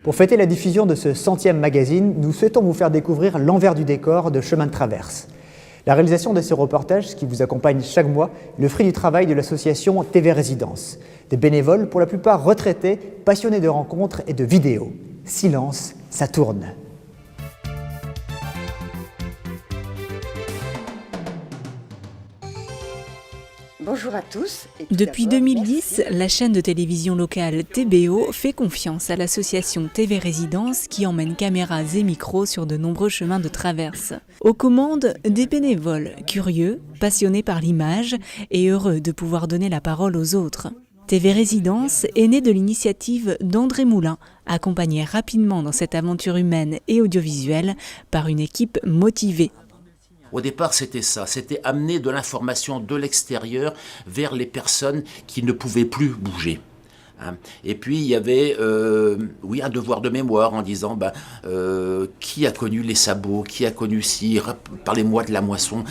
Pour fêter la diffusion de ce 100e magazine, nous souhaitons vous faire découvrir l'envers du décor de Chemin de Traverse. La réalisation de ce reportage, qui vous accompagne chaque mois, est le fruit du travail de l'association TV Résidence. Des bénévoles, pour la plupart retraités, passionnés de rencontres et de vidéos. Silence, ça tourne. Bonjour à tous. Depuis 2010, la chaîne de télévision locale TBO fait confiance à l'association TV Résidence qui emmène caméras et micros sur de nombreux chemins de traverse. Aux commandes, des bénévoles curieux, passionnés par l'image et heureux de pouvoir donner la parole aux autres. TV Résidence est née de l'initiative d'André Moulin, accompagné rapidement dans cette aventure humaine et audiovisuelle par une équipe motivée. Au départ, c'était ça, c'était amener de l'information de l'extérieur vers les personnes qui ne pouvaient plus bouger. Et puis, il y avait un devoir de mémoire en disant qui a connu les sabots, qui a connu ci, parlez-moi de la moisson.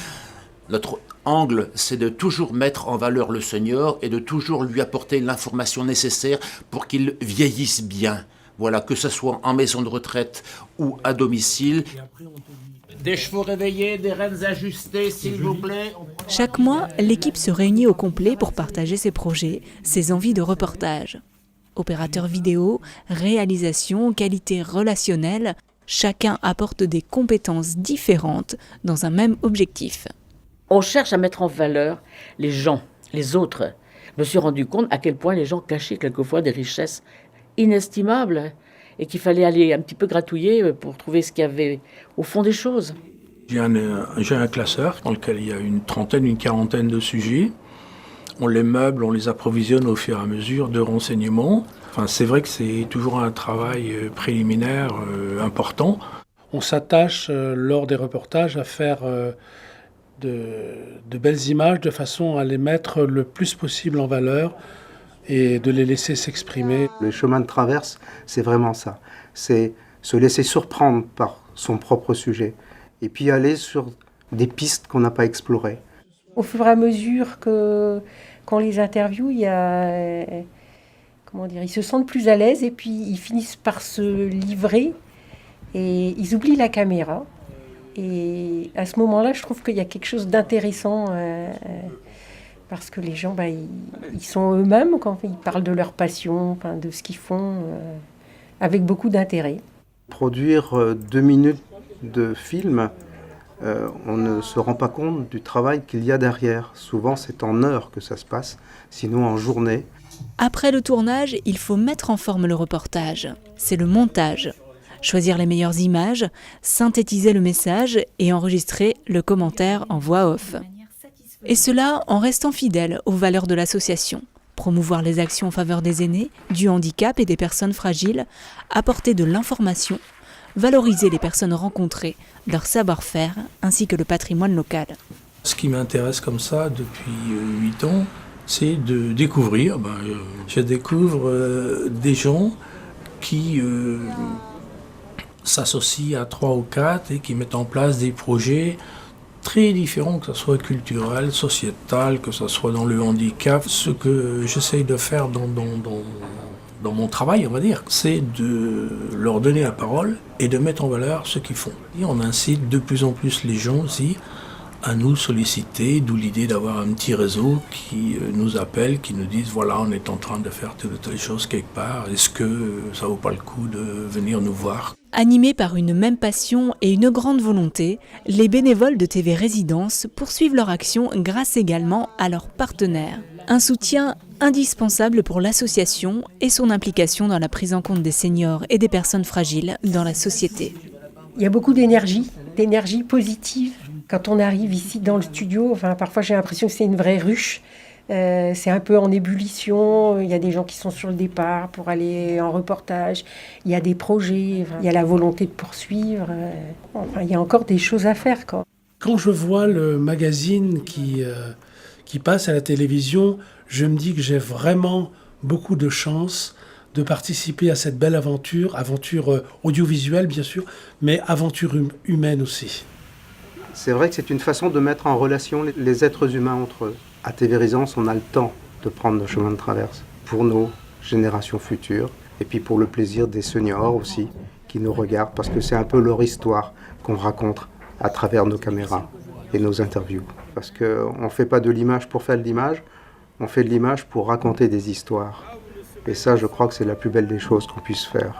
Notre angle, c'est de toujours mettre en valeur le senior et de toujours lui apporter l'information nécessaire pour qu'il vieillisse bien. Voilà, que ce soit en maison de retraite ou à domicile. Des chevaux réveillés, des rênes ajustées, s'il vous plaît. Chaque mois, l'équipe se réunit au complet pour partager ses projets, ses envies de reportage. Opérateurs vidéo, réalisation, qualité relationnelle, chacun apporte des compétences différentes dans un même objectif. On cherche à mettre en valeur les gens, les autres. Je me suis rendu compte à quel point les gens cachaient quelquefois des richesses inestimables et qu'il fallait aller un petit peu gratouiller pour trouver ce qu'il y avait au fond des choses. J'ai un classeur dans lequel il y a une quarantaine de sujets. On les meuble, on les approvisionne au fur et à mesure de renseignements. Enfin, c'est vrai que c'est toujours un travail préliminaire important. On s'attache lors des reportages à faire de belles images de façon à les mettre le plus possible en valeur et de les laisser s'exprimer. Le chemin de traverse, c'est vraiment ça. C'est se laisser surprendre par son propre sujet et puis aller sur des pistes qu'on n'a pas explorées. Au fur et à mesure qu'on les interviewe, ils se sentent plus à l'aise et puis ils finissent par se livrer et ils oublient la caméra. Et à ce moment-là, je trouve qu'il y a quelque chose d'intéressant parce que les gens, ils sont eux-mêmes quand ils parlent de leur passion, de ce qu'ils font, avec beaucoup d'intérêt. Produire 2 minutes de film, on ne se rend pas compte du travail qu'il y a derrière. Souvent, c'est en heures que ça se passe, sinon en journée. Après le tournage, il faut mettre en forme le reportage. C'est le montage. Choisir les meilleures images, synthétiser le message et enregistrer le commentaire en voix off. Et cela en restant fidèle aux valeurs de l'association. Promouvoir les actions en faveur des aînés, du handicap et des personnes fragiles, apporter de l'information, valoriser les personnes rencontrées, leur savoir-faire ainsi que le patrimoine local. Ce qui m'intéresse comme ça depuis 8 ans, c'est de découvrir. Je découvre des gens qui s'associent à 3 ou 4 et qui mettent en place des projets très différents, que ce soit culturel, sociétal, que ce soit dans le handicap. Ce que j'essaye de faire dans mon travail, on va dire, c'est de leur donner la parole et de mettre en valeur ce qu'ils font. Et on incite de plus en plus les gens aussi à nous solliciter, d'où l'idée d'avoir un petit réseau qui nous appelle, qui nous disent voilà, on est en train de faire telle ou telle chose quelque part, est-ce que ça vaut pas le coup de venir nous voir ? Animés par une même passion et une grande volonté, les bénévoles de TV Résidence poursuivent leur action grâce également à leurs partenaires. Un soutien indispensable pour l'association et son implication dans la prise en compte des seniors et des personnes fragiles dans la société. Il y a beaucoup d'énergie positive. Quand on arrive ici dans le studio, parfois j'ai l'impression que c'est une vraie ruche. C'est un peu en ébullition, il y a des gens qui sont sur le départ pour aller en reportage, il y a des projets, il y a la volonté de poursuivre, il y a encore des choses à faire. Quand je vois le magazine qui passe à la télévision, je me dis que j'ai vraiment beaucoup de chance de participer à cette belle aventure audiovisuelle bien sûr, mais aventure humaine aussi. C'est vrai que c'est une façon de mettre en relation les êtres humains entre eux. À TV Résidence, on a le temps de prendre le chemin de traverse pour nos générations futures Et puis pour le plaisir des seniors aussi, qui nous regardent, parce que c'est un peu leur histoire qu'on raconte à travers nos caméras et nos interviews. Parce qu'on ne fait pas de l'image pour faire de l'image, on fait de l'image pour raconter des histoires. Et ça, je crois que c'est la plus belle des choses qu'on puisse faire.